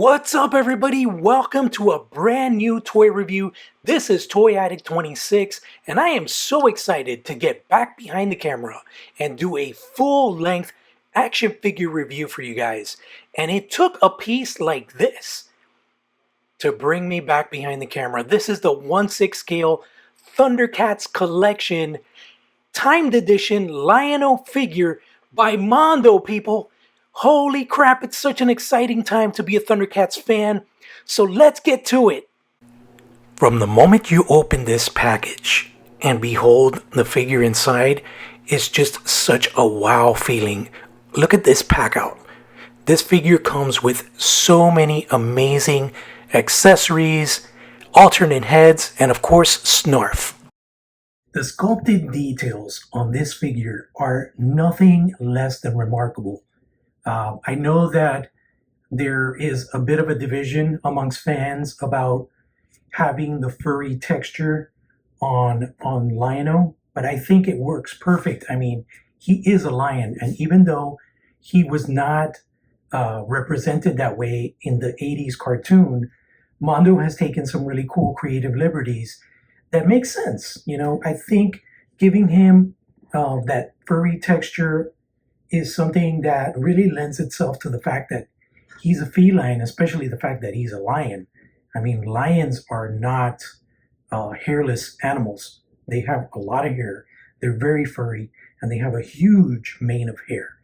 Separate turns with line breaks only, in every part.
What's up, everybody? Welcome to a brand new toy review. This is Toy Addict 26, and I am so excited to get back behind the camera and do a full-length action figure review for you guys. And it took a piece like this to bring me back behind the camera. This is the 1/6 scale Thundercats Collection Timed Edition Lion-O figure by Mondo, people. Holy crap, it's such an exciting time to be a Thundercats fan. So let's get to it. From the moment you open this package and behold the figure inside, it's just such a wow feeling. Look at this pack out. This figure comes with so many amazing accessories, alternate heads, and of course, Snarf. The sculpted details on this figure are nothing less than remarkable. I know that there is a bit of a division amongst fans about having the furry texture on Lion-O, but I think it works perfect. I mean, he is a lion, and even though he was not represented that way in the 80s cartoon, Mondo has taken some really cool creative liberties that make sense. You know, I think giving him that furry texture is something that really lends itself to the fact that he's a feline, especially the fact that he's a lion. I mean, lions are not hairless animals. They have a lot of hair. They're very furry, and they have a huge mane of hair,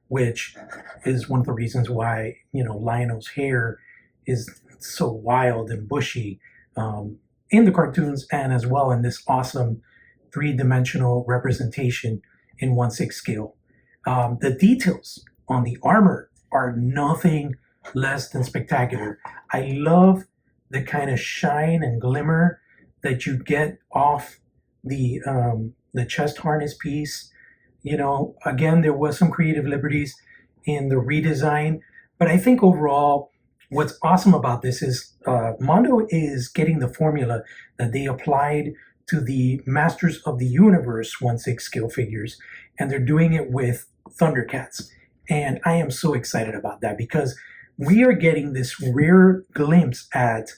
which is one of the reasons why, Lion-O's hair is so wild and bushy in the cartoons, and as well in this awesome three-dimensional representation in 1/6 scale. The details on the armor are nothing less than spectacular. I love the kind of shine and glimmer that you get off the chest harness piece. Again, there was some creative liberties in the redesign, but I think overall, what's awesome about this is Mondo is getting the formula that they applied to the Masters of the Universe 1/6 scale figures, and they're doing it with Thundercats. And I am so excited about that because we are getting this rare glimpse at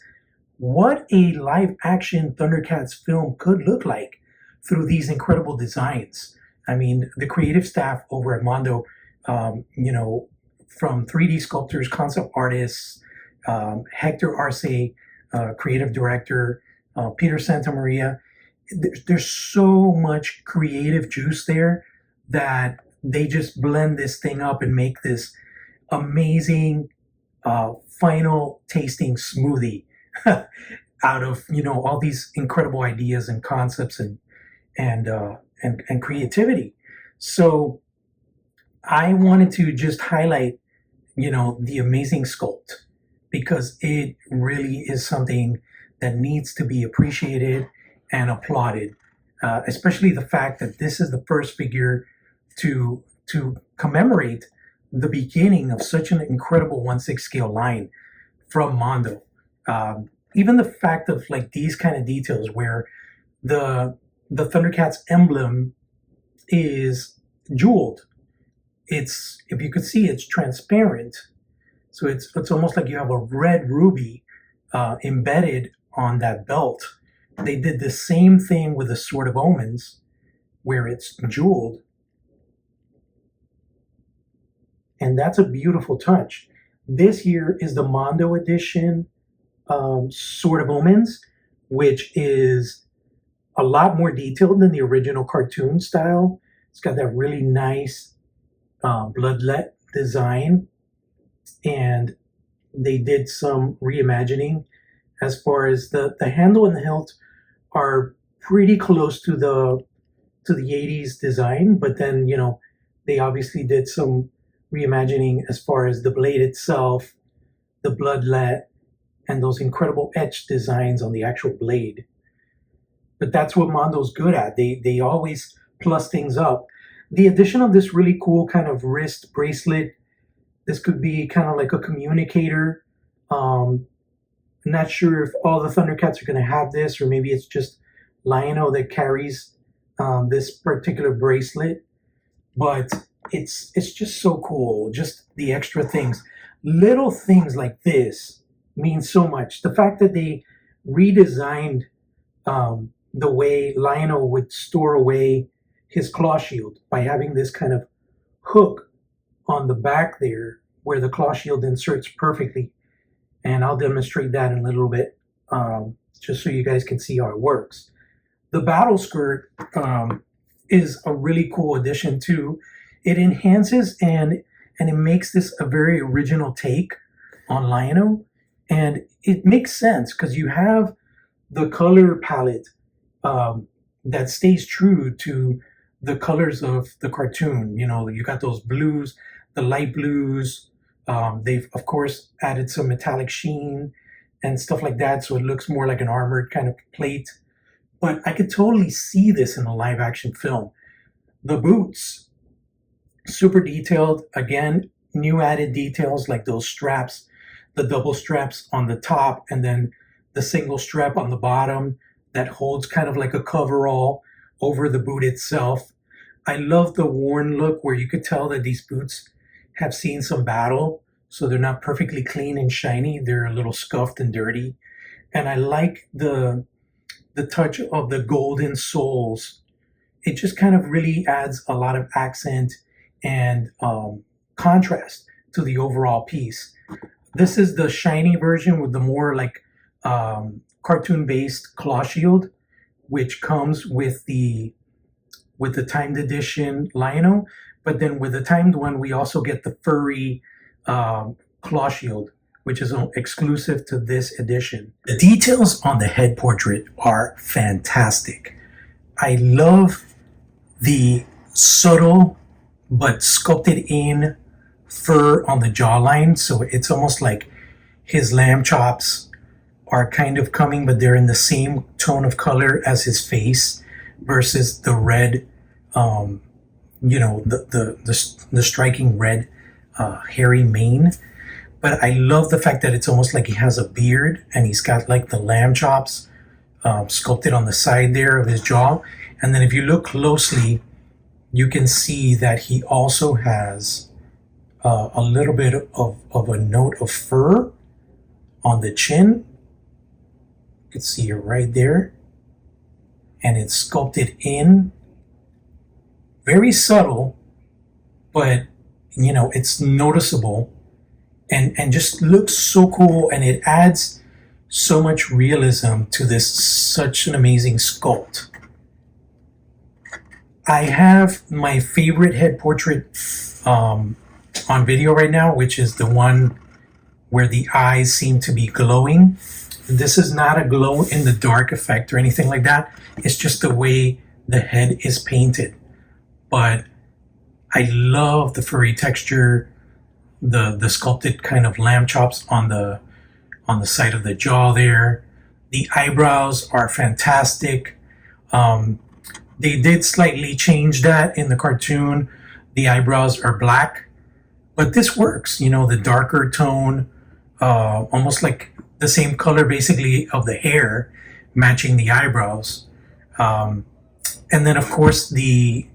what a live action Thundercats film could look like through these incredible designs. I mean, the creative staff over at Mondo, from 3D sculptors, concept artists, Hector Arce, creative director, Peter Santamaria, there's so much creative juice there that they just blend this thing up and make this amazing final tasting smoothie out of all these incredible ideas and concepts and creativity. So I wanted to just highlight the amazing sculpt, because it really is something that needs to be appreciated and applauded, especially the fact that this is the first figure to commemorate the beginning of such an incredible 1/6 scale line from Mondo. Even the fact of like these kind of details where the Thundercats emblem is jeweled. It's, if you could see, it's transparent. So it's almost like you have a red ruby embedded on that belt. They did the same thing with the Sword of Omens, where it's jeweled. And that's a beautiful touch. This here is the Mondo edition Sword of Omens, which is a lot more detailed than the original cartoon style. It's got that really nice bloodlet design, and they did some reimagining as far as the handle and the hilt are pretty close to the 80s design, but then they obviously did some reimagining as far as the blade itself, the bloodlet, and those incredible etched designs on the actual blade. But that's what Mondo's good at. They always plus things up. The addition of this really cool kind of wrist bracelet, this could be kind of like a communicator. I'm not sure if all the Thundercats are going to have this, or maybe it's just Lion-O that carries this particular bracelet. But it's just so cool, just the extra things. little things like this mean so much. The fact that they redesigned the way Lionel would store away his claw shield by having this kind of hook on the back there where the claw shield inserts perfectly. And I'll demonstrate that in a little bit, just so you guys can see how it works. The battle skirt is a really cool addition too. It enhances and it makes this a very original take on Lionel, and it makes sense because you have the color palette that stays true to the colors of the cartoon. You know, you got those blues, the light blues. They've of course added some metallic sheen and stuff like that, so it looks more like an armored kind of plate. But I could totally see this in a live action film. The boots, super detailed. Again, new added details like those straps, the double straps on the top, and then the single strap on the bottom that holds kind of like a coverall over the boot itself. I love the worn look where you could tell that these boots have seen some battle, so they're not perfectly clean and shiny. They're a little scuffed and dirty. And I like the touch of the golden soles. It just kind of really adds a lot of accent and contrast to the overall piece. This is the shiny version with the more like cartoon-based claw shield, which comes with the timed edition Lionel. But then with the timed one, we also get the furry claw shield, which is exclusive to this edition. The details on the head portrait are fantastic. I love the subtle but sculpted in fur on the jawline. So it's almost like his lamb chops are kind of coming, but they're in the same tone of color as his face versus the red, the striking red hairy mane. But I love the fact that it's almost like he has a beard and he's got like the lamb chops sculpted on the side there of his jaw. And then if you look closely, you can see that he also has a little bit of a note of fur on the chin. You can see it right there. And it's sculpted in. Very subtle, but it's noticeable and just looks so cool, and it adds so much realism to this such an amazing sculpt. I have my favorite head portrait on video right now, which is the one where the eyes seem to be glowing. This is not a glow in the dark effect or anything like that. It's just the way the head is painted. But I love the furry texture, the sculpted kind of lamb chops on the side of the jaw there. The eyebrows are fantastic. They did slightly change that in the cartoon. The eyebrows are black, but this works. The darker tone, almost like the same color basically of the hair, matching the eyebrows. And then of course the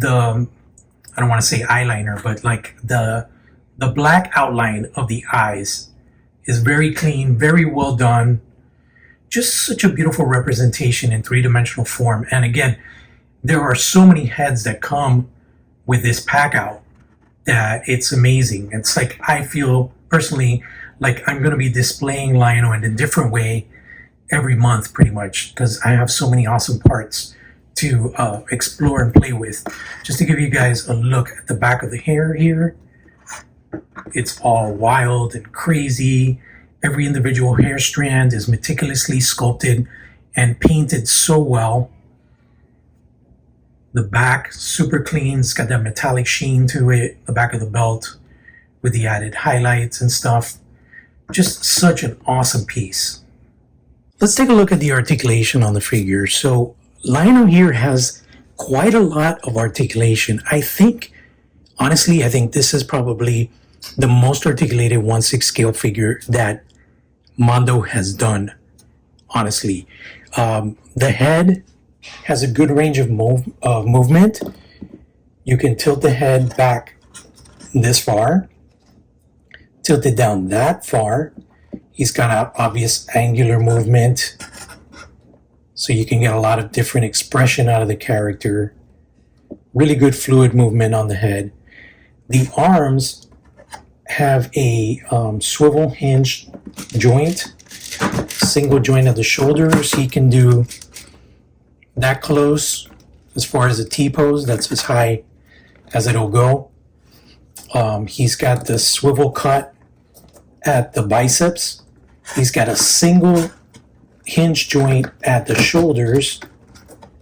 I don't want to say eyeliner, but like the black outline of the eyes is very clean, very well done. Just such a beautiful representation in three-dimensional form. And again, there are so many heads that come with this pack out that it's amazing. It's like, I feel personally like I'm going to be displaying Lionel in a different way every month pretty much, because I have so many awesome parts to explore and play with. Just to give you guys a look at the back of the hair here, it's all wild and crazy. Every individual hair strand is meticulously sculpted and painted so well. The back, super clean. It's got that metallic sheen to it. The back of the belt with the added highlights and stuff. Just such an awesome piece. Let's take a look at the articulation on the figure. So Lionel here has quite a lot of articulation. Honestly, I think this is probably the most articulated 1/6 scale figure that Mondo has done, honestly. The head has a good range of movement. You can tilt the head back this far. tilted down that far. He's got an obvious angular movement, so you can get a lot of different expression out of the character. Really good fluid movement on the head. The arms have a swivel hinge joint, single joint of the shoulders. He can do that close as far as the T-pose. That's as high as it'll go. He's got the swivel cut at the biceps. He's got a single hinge joint at the shoulders.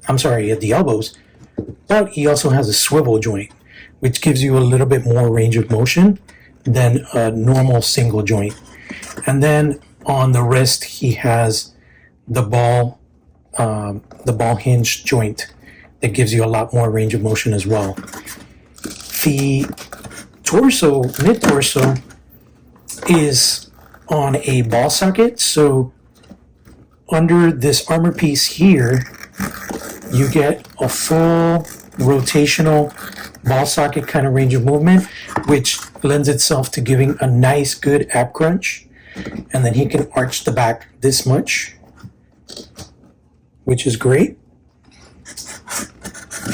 At the elbows. But he also has a swivel joint, which gives you a little bit more range of motion than a normal single joint. And then on the wrist, he has the ball hinge joint that gives you a lot more range of motion as well. The torso, mid-torso, is on a ball socket, so under this armor piece here, you get a full rotational ball socket kind of range of movement, which lends itself to giving a nice, good ab crunch. And then he can arch the back this much, which is great.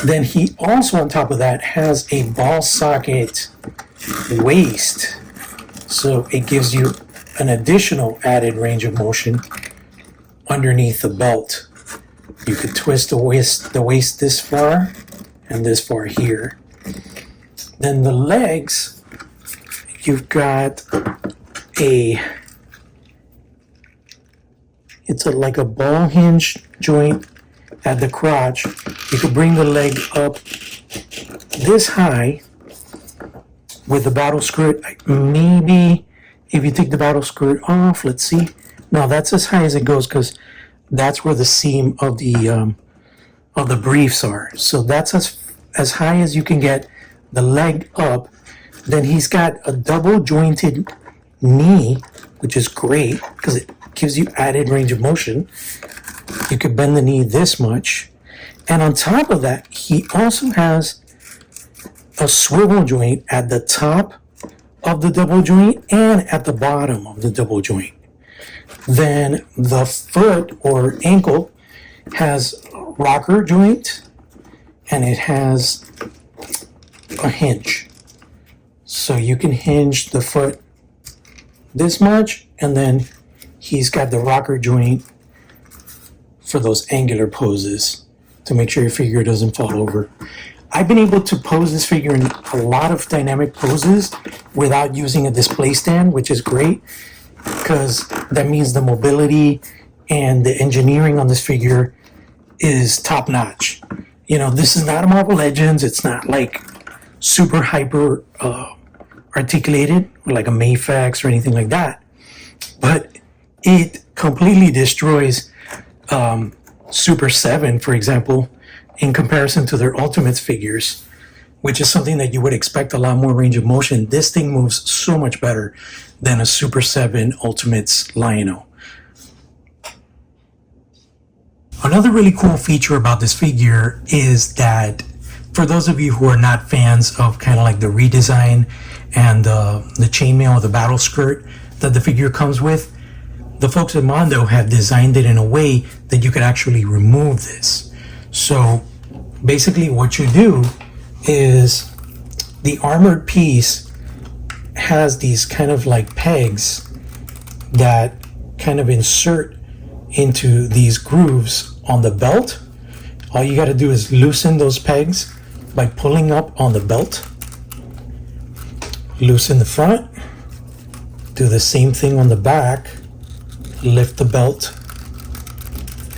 Then he also, on top of that, has a ball socket waist. So it gives you an additional added range of motion underneath the belt. You could twist the waist this far and this far here. Then the legs, you've got like a ball hinge joint at the crotch. You could bring the leg up this high with the battle skirt. Maybe if you take the battle skirt off, let's see. No, that's as high as it goes because that's where the seam of the briefs are. So that's as high as you can get the leg up. Then he's got a double jointed knee, which is great because it gives you added range of motion. You could bend the knee this much. And on top of that, he also has a swivel joint at the top of the double joint and at the bottom of the double joint. Then the foot or ankle has a rocker joint and it has a hinge. So you can hinge the foot this much, and then he's got the rocker joint for those angular poses to make sure your figure doesn't fall over. I've been able to pose this figure in a lot of dynamic poses without using a display stand, which is great because that means the mobility and the engineering on this figure is top notch. You know, this is not a Marvel Legends. It's not like super hyper articulated like a Mayfax or anything like that. But it completely destroys Super 7, for example, in comparison to their Ultimates figures, which is something that you would expect a lot more range of motion. This thing moves so much better than a Super 7 Ultimates Lion-O. Another really cool feature about this figure is that for those of you who are not fans of kind of like the redesign and the chainmail or the battle skirt that the figure comes with, the folks at Mondo have designed it in a way that you could actually remove this. So basically what you do is the armored piece has these kind of like pegs that kind of insert into these grooves on the belt. All you got to do is loosen those pegs by pulling up on the belt. Loosen the front. Do the same thing on the back. Lift the belt.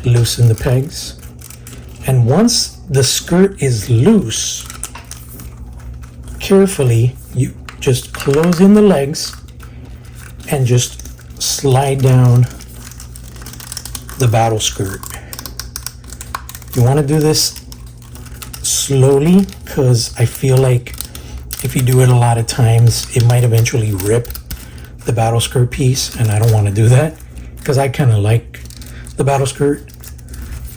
Loosen the pegs. And once the skirt is loose, carefully you just close in the legs and just slide down the battle skirt. You want to do this slowly because I feel like if you do it a lot of times, it might eventually rip the battle skirt piece, and I don't want to do that because I kind of like the battle skirt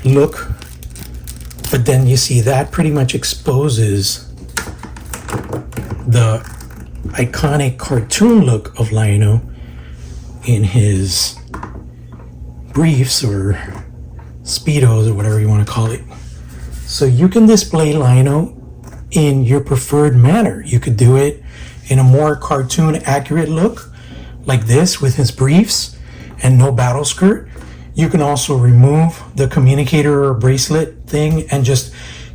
look. But then you see that pretty much exposes the iconic cartoon look of Lion-O in his briefs or speedos or whatever you want to call it. So you can display Lion-O in your preferred manner. You could do it in a more cartoon accurate look like this with his briefs and no battle skirt. You can also remove the communicator or bracelet thing and just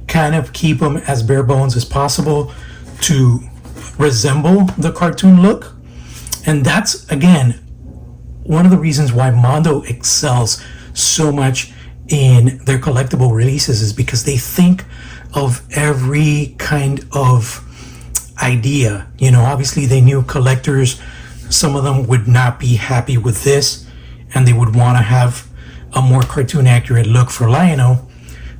kind of keep him as bare bones as possible to resemble the cartoon look. And that's, again, one of the reasons why Mondo excels so much in their collectible releases, is because they think of every kind of idea. You know, obviously they knew collectors, some of them would not be happy with this and they would want to have a more cartoon accurate look for Lion-O.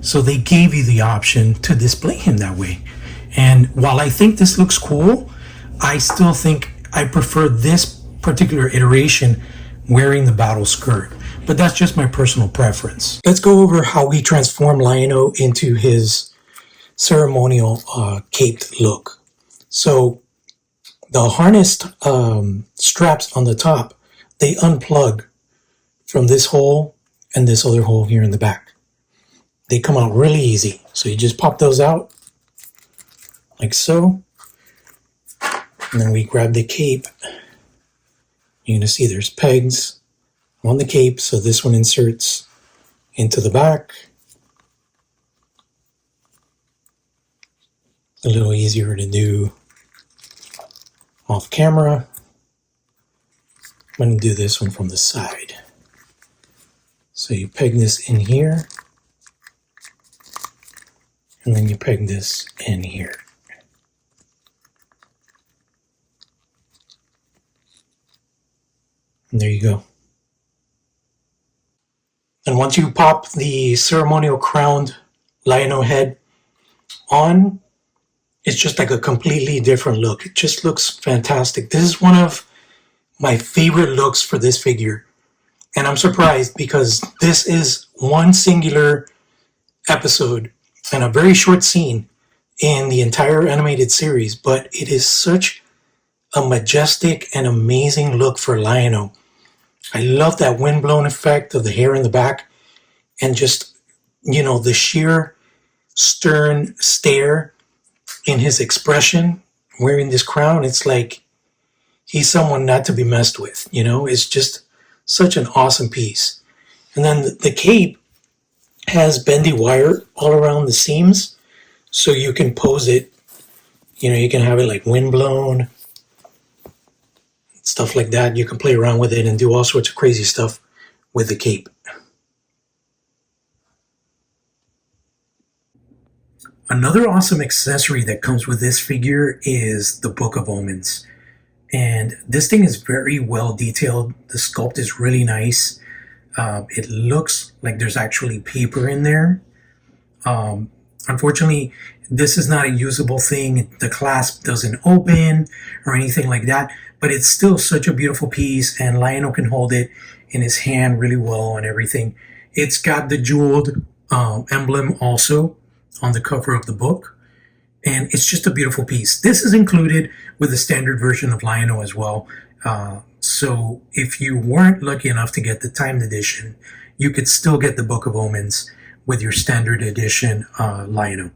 So they gave you the option to display him that way. And while I think this looks cool, I still think I prefer this particular iteration wearing the battle skirt. But that's just my personal preference. Let's go over how we transform Lion-O into his ceremonial caped look. So the harnessed straps on the top, they unplug from this hole and this other hole here in the back. They come out really easy. So you just pop those out like so. And then we grab the cape. You're going to see there's pegs on the cape. So this one inserts into the back. A little easier to do off camera. I'm going to do this one from the side. So you peg this in here. And then you peg this in here. And there you go. And once you pop the ceremonial crowned Lion-O head on, it's just like a completely different look. It just looks fantastic. This is one of my favorite looks for this figure. And I'm surprised because this is one singular episode and a very short scene in the entire animated series, but it is such a majestic and amazing look for Lion-O. I love that windblown effect of the hair in the back and just, you know, the sheer stern stare in his expression wearing this crown. It's like he's someone not to be messed with, you know. It's just such an awesome piece. And then the cape has bendy wire all around the seams, so you can pose it, you know, you can have it like windblown, stuff like that. You can play around with it and do all sorts of crazy stuff with the cape. Another awesome accessory that comes with this figure is the Book of Omens. And this thing is very well detailed. The sculpt is really nice. It looks like there's actually paper in there. Unfortunately, this is not a usable thing. The clasp doesn't open or anything like that, but it's still such a beautiful piece, and Lion-O can hold it in his hand really well and everything. It's got the jeweled emblem also on the cover of the book, and it's just a beautiful piece. This is included with the standard version of Lion-O as well. So if you weren't lucky enough to get the timed edition, you could still get the Book of Omens with your standard edition Lion-O.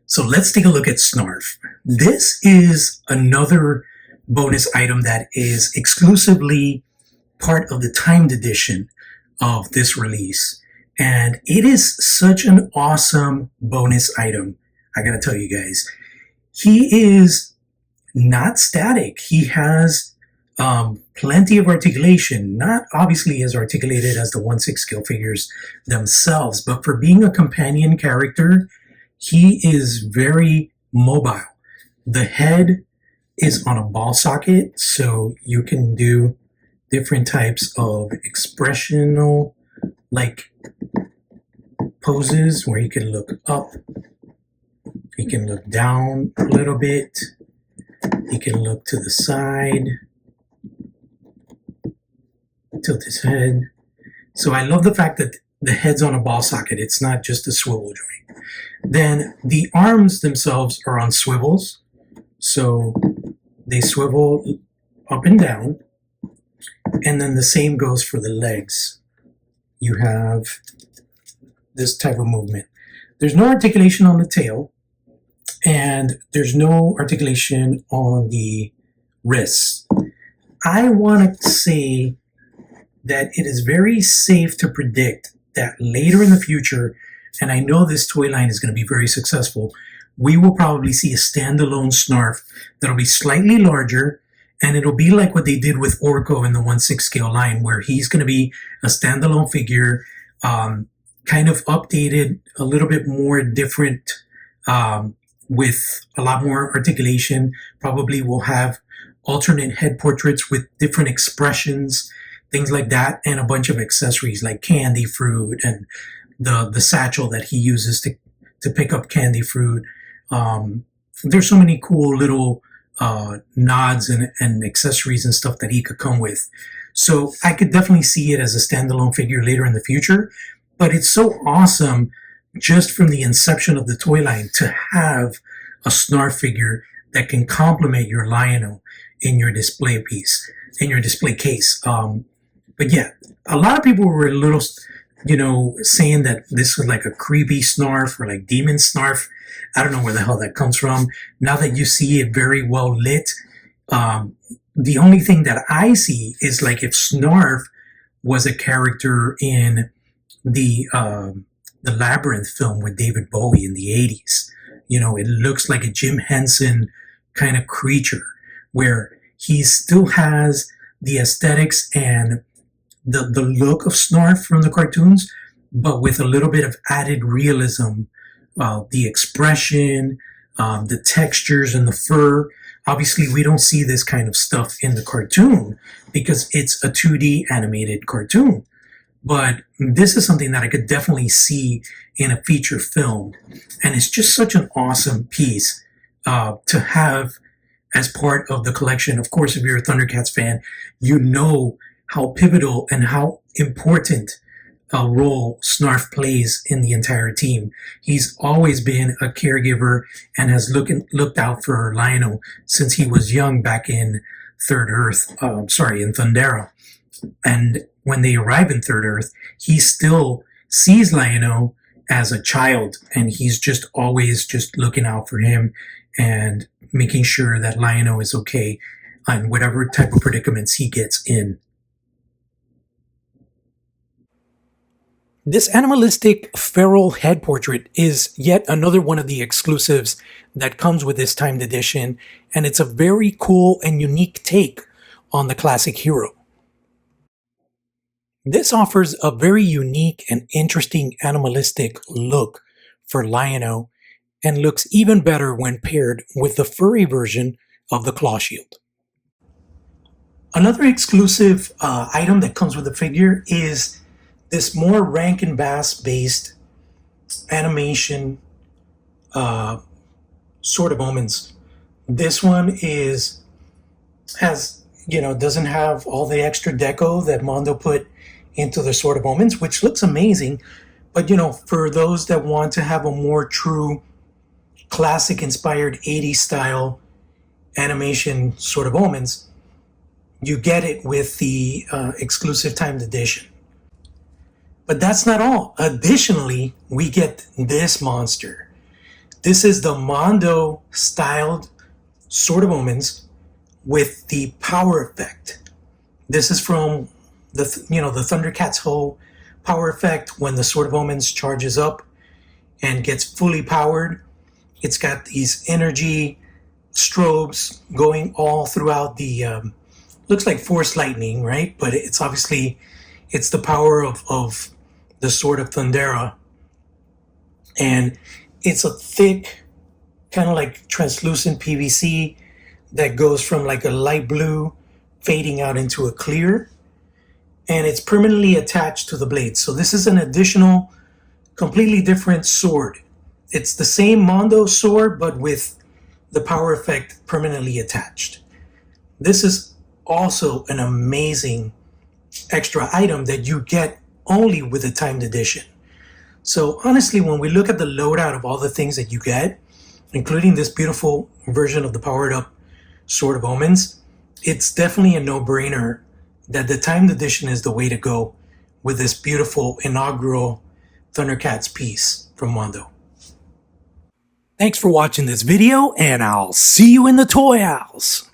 So let's take a look at Snarf. This is another bonus item that is exclusively part of the timed edition of this release. And it is such an awesome bonus item, I gotta tell you guys. He is not static. He has plenty of articulation, not obviously as articulated as the 1/6 scale figures themselves, but for being a companion character, he is very mobile. The head is on a ball socket, so you can do different types of expressional, like poses where you can look up, you can look down a little bit, you can look to the side, tilt his head. So I love the fact that the head's on a ball socket. It's not just a swivel joint. Then the arms themselves are on swivels. So they swivel up and down, and then the same goes for the legs. You have this type of movement. There's no articulation on the tail, and there's no articulation on the wrists. I want to say that it is very safe to predict that later in the future, and I know this toy line is going to be very successful, we will probably see a standalone Snarf that'll be slightly larger, and it'll be like what they did with Orko in the 1/6 scale line, where he's going to be a standalone figure, kind of updated, a little bit more different, with a lot more articulation. Probably will have alternate head portraits with different expressions, things like that, and a bunch of accessories like candy fruit and the satchel that he uses to pick up candy fruit. There's so many cool little nods and accessories and stuff that he could come with. So I could definitely see it as a standalone figure later in the future, but it's so awesome just from the inception of the toy line to have a Snarf figure that can complement your Lion-O in your display piece, in your display case. But yeah, a lot of people were a little, saying that this was like a creepy Snarf or like demon Snarf. I don't know where the hell that comes from. Now that you see it very well lit, the only thing that I see is like if Snarf was a character in the Labyrinth film with David Bowie in the 80s. It looks like a Jim Henson kind of creature where he still has the aesthetics and the look of Snarf from the cartoons, but with a little bit of added realism, the expression, the textures and the fur. Obviously, we don't see this kind of stuff in the cartoon because it's a 2D animated cartoon. But this is something that I could definitely see in a feature film. And it's just such an awesome piece to have as part of the collection. Of course, if you're a Thundercats fan, you know how pivotal and how important a role Snarf plays in the entire team. He's always been a caregiver and has looked out for Lion-O since he was young back in in Thundera. And when they arrive in Third Earth, he still sees Lion-O as a child, and he's just always just looking out for him and making sure that Lion-O is okay on whatever type of predicaments he gets in. This animalistic feral head portrait is yet another one of the exclusives that comes with this timed edition, and it's a very cool and unique take on the classic hero. This offers a very unique and interesting animalistic look for Lion-O and looks even better when paired with the furry version of the claw shield. Another exclusive item that comes with the figure is this more Rankin Bass based animation Sword of Omens. This one doesn't have all the extra deco that Mondo put into the Sword of Omens, which looks amazing. But for those that want to have a more true classic inspired 80s style animation Sword of Omens, you get it with the exclusive timed edition. But that's not all. Additionally, we get this monster. This is the Mondo styled Sword of Omens with the power effect. This is from the Thundercats whole power effect when the Sword of Omens charges up and gets fully powered. It's got these energy strobes going all throughout the looks like force lightning, right? But it's obviously the power of the Sword of Thundera, and it's a thick kind of like translucent PVC that goes from like a light blue fading out into a clear, and it's permanently attached to the blade. So this is an additional completely different sword. It's the same Mondo sword but with the power effect permanently attached. This is also an amazing extra item that you get only with the timed edition. So honestly, when we look at the loadout of all the things that you get, including this beautiful version of the powered up Sword of Omens, it's definitely a no-brainer that the timed edition is the way to go with this beautiful inaugural Thundercats piece from Mondo. Thanks for watching this video, and I'll see you in the toy house.